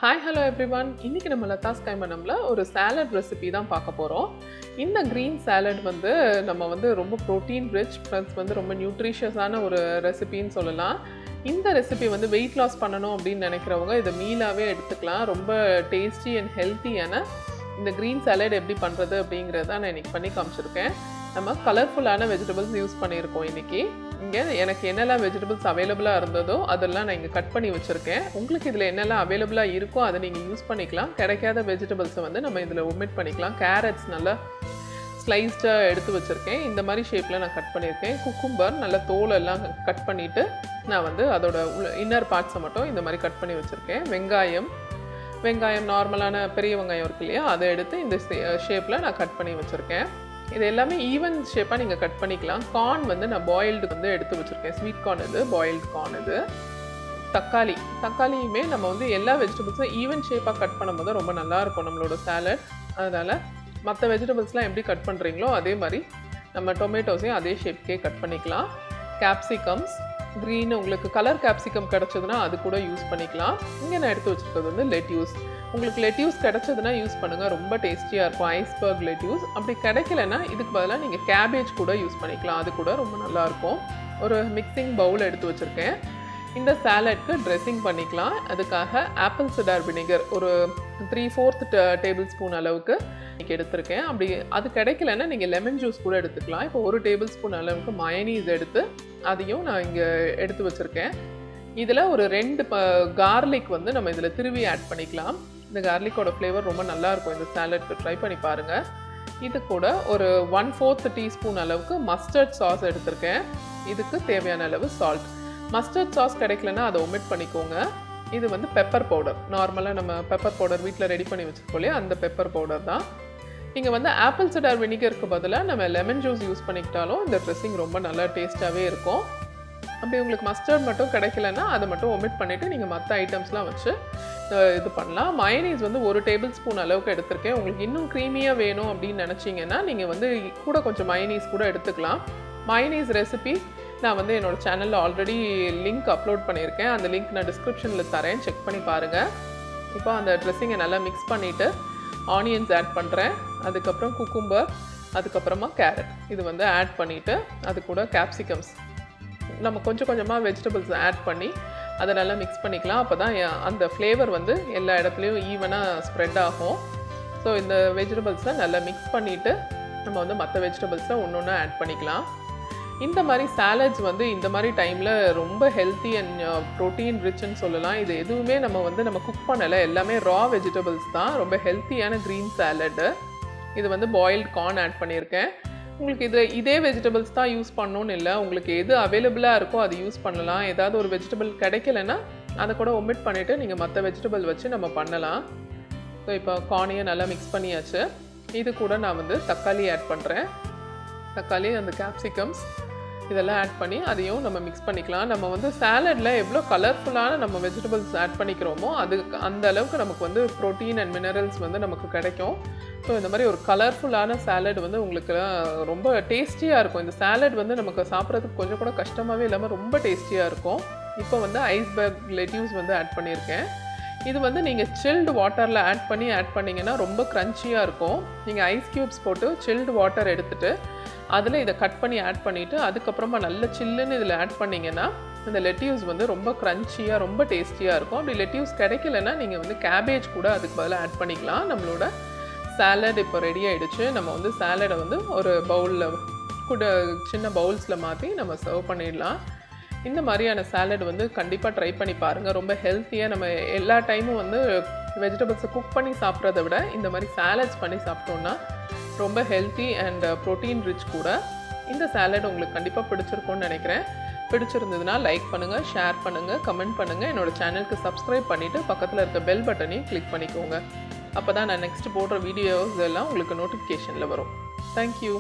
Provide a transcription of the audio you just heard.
Hi, hello everyone. இன்னைக்கு நம்ம லதாஸ் கைமனம்ல ஒரு சாலட் ரெசிபி தான் பார்க்க போறோம். இந்த green salad வந்து நம்ம வந்து ரொம்ப protein rich plus வந்து ரொம்ப நியூட்ரிஷியஸான ஒரு ரெசிபின்னு சொல்லலாம். இந்த ரெசிபி வந்து வெயிட் லாஸ் பண்ணணும் அப்படின்னு நினைக்கிறவங்க இதை மீலாவே எடுத்துக்கலாம். ரொம்ப டேஸ்டி அண்ட் ஹெல்த்தியான இந்த green salad எப்படி பண்ணுறது அப்படிங்கிறத நான் இன்னைக்கு பண்ணி காமிச்சிருக்கேன். நம்ம கலர்ஃபுல்லான வெஜிடபிள்ஸ் யூஸ் பண்ணியிருக்கோம் இன்னைக்கு. இங்கே எனக்கு என்னெல்லாம் வெஜிடபிள்ஸ் அவைலபிளாக இருந்ததோ அதெல்லாம் நான் இங்கே கட் பண்ணி வச்சுருக்கேன். உங்களுக்கு இதில் என்னெல்லாம் அவைலபிளாக இருக்கோ அதை நீங்கள் யூஸ் பண்ணிக்கலாம். கிடைக்காத வெஜிடபிள்ஸை வந்து நம்ம இதில் ஒமிட் பண்ணிக்கலாம். கேரட்ஸ் நல்லா ஸ்லைஸ்டாக எடுத்து வச்சுருக்கேன். இந்த மாதிரி ஷேப்பில் நான் கட் பண்ணியிருக்கேன். குக்கும்பர் நல்லா தோலெல்லாம் கட் பண்ணிவிட்டு நான் வந்து அதோட இன்னர் பார்ட்ஸை மட்டும் இந்த மாதிரி கட் பண்ணி வச்சுருக்கேன். வெங்காயம் நார்மலான பெரிய வெங்காயம் இருக்கு இல்லையா, அதை எடுத்து இந்த ஷேப்பில் நான் கட் பண்ணி வச்சுருக்கேன். இது எல்லாமே ஈவன் ஷேப்பாக நீங்கள் கட் பண்ணிக்கலாம். கார்ன் வந்து நான் பாயில்டு வந்து எடுத்து வச்சுருக்கேன். ஸ்வீட் கார்ன் இது, பாயில்டு கார்ன் இது. தக்காளியுமே நம்ம வந்து எல்லா வெஜிடபிள்ஸும் ஈவன் ஷேப்பாக கட் பண்ணும்போது ரொம்ப நல்லாயிருக்கும் நம்மளோட சாலட். அதனால் மற்ற வெஜிடபிள்ஸ்லாம் எப்படி கட் பண்ணுறீங்களோ அதே மாதிரி நம்ம டொமேட்டோஸையும் அதே ஷேப்கே கட் பண்ணிக்கலாம். கேப்சிகம்ஸ் க்ரீன், உங்களுக்கு கலர் கேப்சிகம் கிடச்சதுன்னா அது கூட யூஸ் பண்ணிக்கலாம். இங்கே நான் எடுத்து வச்சுருக்கிறது வந்து லெட்யூஸ். உங்களுக்கு லெட்யூஸ் கிடச்சதுன்னா யூஸ் பண்ணுங்கள், ரொம்ப டேஸ்டியாக இருக்கும். Iceberg lettuce. அப்படி கிடைக்கலன்னா இதுக்கு பதிலாக நீங்கள் கேபேஜ் கூட யூஸ் பண்ணிக்கலாம், அது கூட ரொம்ப நல்லாயிருக்கும். ஒரு மிக்சிங் பவுல் எடுத்து வச்சுருக்கேன். இந்த சாலட்க்கு ட்ரெஸ்ஸிங் பண்ணிக்கலாம். அதுக்காக ஆப்பிள் சிடார் வினிகர் ஒரு 3/4 டேபிள் ஸ்பூன் அளவுக்கு இன்றைக்கி எடுத்திருக்கேன். அப்படி அது கிடைக்கலன்னா நீங்கள் லெமன் ஜூஸ் கூட எடுத்துக்கலாம். இப்போ 1 டேபிள் ஸ்பூன் அளவுக்கு மயனீஸ் எடுத்து அதையும் நான் இங்கே எடுத்து வச்சுருக்கேன். இதில் ஒரு 2 கார்லிக் வந்து நம்ம இதில் திருவி ஆட் பண்ணிக்கலாம். இந்த கார்லிக்கோட ஃப்ளேவர் ரொம்ப நல்லாயிருக்கும். இந்த சாலட்க்கு ட்ரை பண்ணி பாருங்கள். இது கூட ஒரு 1/4 டீஸ்பூன் அளவுக்கு மஸ்டர்ட் சாஸ் எடுத்திருக்கேன். இதுக்கு தேவையான அளவு சால்ட். மஸ்டர்ட் சாஸ் கிடைக்கலன்னா அதை ஒமிட் பண்ணிக்கோங்க. இது வந்து பெப்பர் பவுடர், நார்மலாக நம்ம பெப்பர் பவுடர் வீட்டில் ரெடி பண்ணி வச்சுருக்கோம் இல்லையா, அந்த பெப்பர் பவுடர் தான். நீங்கள் வந்து ஆப்பிள் சிடார் வினிகருக்கு பதிலாக நம்ம லெமன் ஜூஸ் யூஸ் பண்ணிக்கிட்டாலும் இந்த ட்ரெஸ்ஸிங் ரொம்ப நல்லா டேஸ்ட்டாகவே இருக்கும். அப்படி உங்களுக்கு மஸ்டர்ட் மட்டும் கிடைக்கலன்னா அதை மட்டும் ஒமிட் பண்ணிவிட்டு நீங்கள் மற்ற ஐட்டம்ஸ்லாம் வச்சு இது பண்ணலாம். மயனீஸ் வந்து 1 டேபிள் ஸ்பூன் அளவுக்கு எடுத்திருக்கேன். உங்களுக்கு இன்னும் க்ரீமியாக வேணும் அப்படின்னு நினச்சிங்கன்னா நீங்கள் வந்து கூட கொஞ்சம் மயனீஸ் கூட எடுத்துக்கலாம். மயனீஸ் ரெசிபி நான் வந்து என்னோடய சேனலில் ஆல்ரெடி லிங்க் அப்லோட் பண்ணியிருக்கேன். அந்த லிங்க் நான் டிஸ்கிரிப்ஷனில் தரேன், செக் பண்ணி பாருங்கள். இப்போ அந்த ட்ரெஸ்ஸிங்கை நல்லா மிக்ஸ் பண்ணிவிட்டு ஆனியன்ஸ் ஆட் பண்ணுறேன். அதுக்கப்புறம் குக்கும்பர், அதுக்கப்புறமா கேரட் இது வந்து ஆட் பண்ணிவிட்டு அது கூட கேப்சிகம்ஸ் நம்ம கொஞ்சம் கொஞ்சமாக வெஜிடபிள்ஸ் ஆட் பண்ணி அதை நல்லா மிக்ஸ் பண்ணிக்கலாம். அப்போ தான் அந்த ஃப்ளேவர் வந்து எல்லா இடத்துலையும் ஈவனாக ஸ்ப்ரெட் ஆகும். ஸோ இந்த வெஜிடபிள்ஸை நல்லா மிக்ஸ் பண்ணிவிட்டு நம்ம வந்து மற்ற வெஜிடபிள்ஸை ஒன்று ஆட் பண்ணிக்கலாம். இந்த மாதிரி சாலட்ஸ் வந்து இந்த மாதிரி டைமில் ரொம்ப ஹெல்த்தி அண்ட் ப்ரோட்டீன் ரிச்ன்னு சொல்லலாம். இது எதுவுமே நம்ம குக் பண்ணலை, எல்லாமே ரா வெஜிடபிள்ஸ் தான். ரொம்ப ஹெல்த்தியான க்ரீன் சாலட்டு. இது வந்து பாயில்டு கார்ன் ஆட் பண்ணியிருக்கேன். உங்களுக்கு இதே வெஜிடபிள்ஸ் தான் யூஸ் பண்ணணும்னு இல்லை, உங்களுக்கு எது அவைலபிளாக இருக்கோ அது யூஸ் பண்ணலாம். ஏதாவது ஒரு வெஜிடபிள் கிடைக்கலன்னா அதை கூட ஒமிட் பண்ணிவிட்டு நீங்கள் மற்ற வெஜிடபிள் வச்சு நம்ம பண்ணலாம். ஸோ இப்போ கார்னையும் நல்லா மிக்ஸ் பண்ணியாச்சு. இது கூட நான் வந்து தக்காளி ஆட் பண்ணுறேன். தக்காளி, அந்த கேப்சிகம்ஸ் இதெல்லாம் ஆட் பண்ணி அதையும் நம்ம மிக்ஸ் பண்ணிக்கலாம். நம்ம வந்து சாலடில் எவ்வளோ கலர்ஃபுல்லான நம்ம வெஜிடபிள்ஸ் ஆட் பண்ணிக்கிறோமோ அந்த அளவுக்கு நமக்கு வந்து ப்ரோட்டீன் அண்ட் மினரல்ஸ் வந்து நமக்கு கிடைக்கும். ஸோ இந்த மாதிரி ஒரு கலர்ஃபுல்லான சாலட் வந்து உங்களுக்கு ரொம்ப டேஸ்டியாக இருக்கும். இந்த சாலட் வந்து நமக்கு சாப்பிட்றதுக்கு கொஞ்சம் கூட கஷ்டமாகவே இல்லாமல் ரொம்ப டேஸ்டியாக இருக்கும். இப்போ வந்து ஐஸ்பர்க் லெட்யூஸ் வந்து ஆட் பண்ணியிருக்கேன். இது வந்து நீங்கள் சில்டு வாட்டரில் ஆட் பண்ணிங்கன்னா ரொம்ப க்ரன்ச்சியாக இருக்கும். நீங்கள் ஐஸ் க்யூப்ஸ் போட்டு சில்டு வாட்டர் எடுத்துகிட்டு அதில் இதை கட் பண்ணி ஆட் பண்ணிவிட்டு அதுக்கப்புறமா நல்ல சில்லுன்னு இதில் ஆட் பண்ணிங்கன்னா இந்த லெட்யூஸ் வந்து ரொம்ப க்ரன்ச்சியாக ரொம்ப டேஸ்டியாக இருக்கும். அப்படி லெட்யூஸ் கிடைக்கலன்னா நீங்கள் வந்து கேபேஜ் கூட அதுக்கு பதிலாக ஆட் பண்ணிக்கலாம். நம்மளோட சாலட் இப்போ ரெடி ஆகிடுச்சு. நம்ம வந்து சாலடை வந்து ஒரு பவுலில் கூட சின்ன பவுல்ஸில் மாற்றி நம்ம சர்வ் பண்ணிடலாம். இந்த மாதிரியான சாலட் வந்து கண்டிப்பாக ட்ரை பண்ணி பாருங்கள். ரொம்ப ஹெல்த்தியாக நம்ம எல்லா டைமும் வந்து வெஜிடபிள்ஸை குக் பண்ணி சாப்பிட்றத விட இந்த மாதிரி சாலட்ஸ் பண்ணி சாப்பிட்டோன்னா ரொம்ப ஹெல்த்தி அண்ட் ப்ரோட்டீன் ரிச் கூட. இந்த சாலட் உங்களுக்கு கண்டிப்பாக பிடிச்சிருக்கும்னு நினைக்கிறேன். பிடிச்சிருந்ததுன்னா லைக் பண்ணுங்கள், ஷேர் பண்ணுங்கள், கமெண்ட் பண்ணுங்கள். என்னோடய சேனலுக்கு சப்ஸ்கிரைப் பண்ணிவிட்டு பக்கத்தில் இருக்க பெல் பட்டனையும் கிளிக் பண்ணிக்கோங்க. அப்போ தான் நான் நெக்ஸ்ட் போடுற வீடியோஸ் எல்லாம் உங்களுக்கு நோட்டிஃபிகேஷனில் வரும். தேங்க்யூ.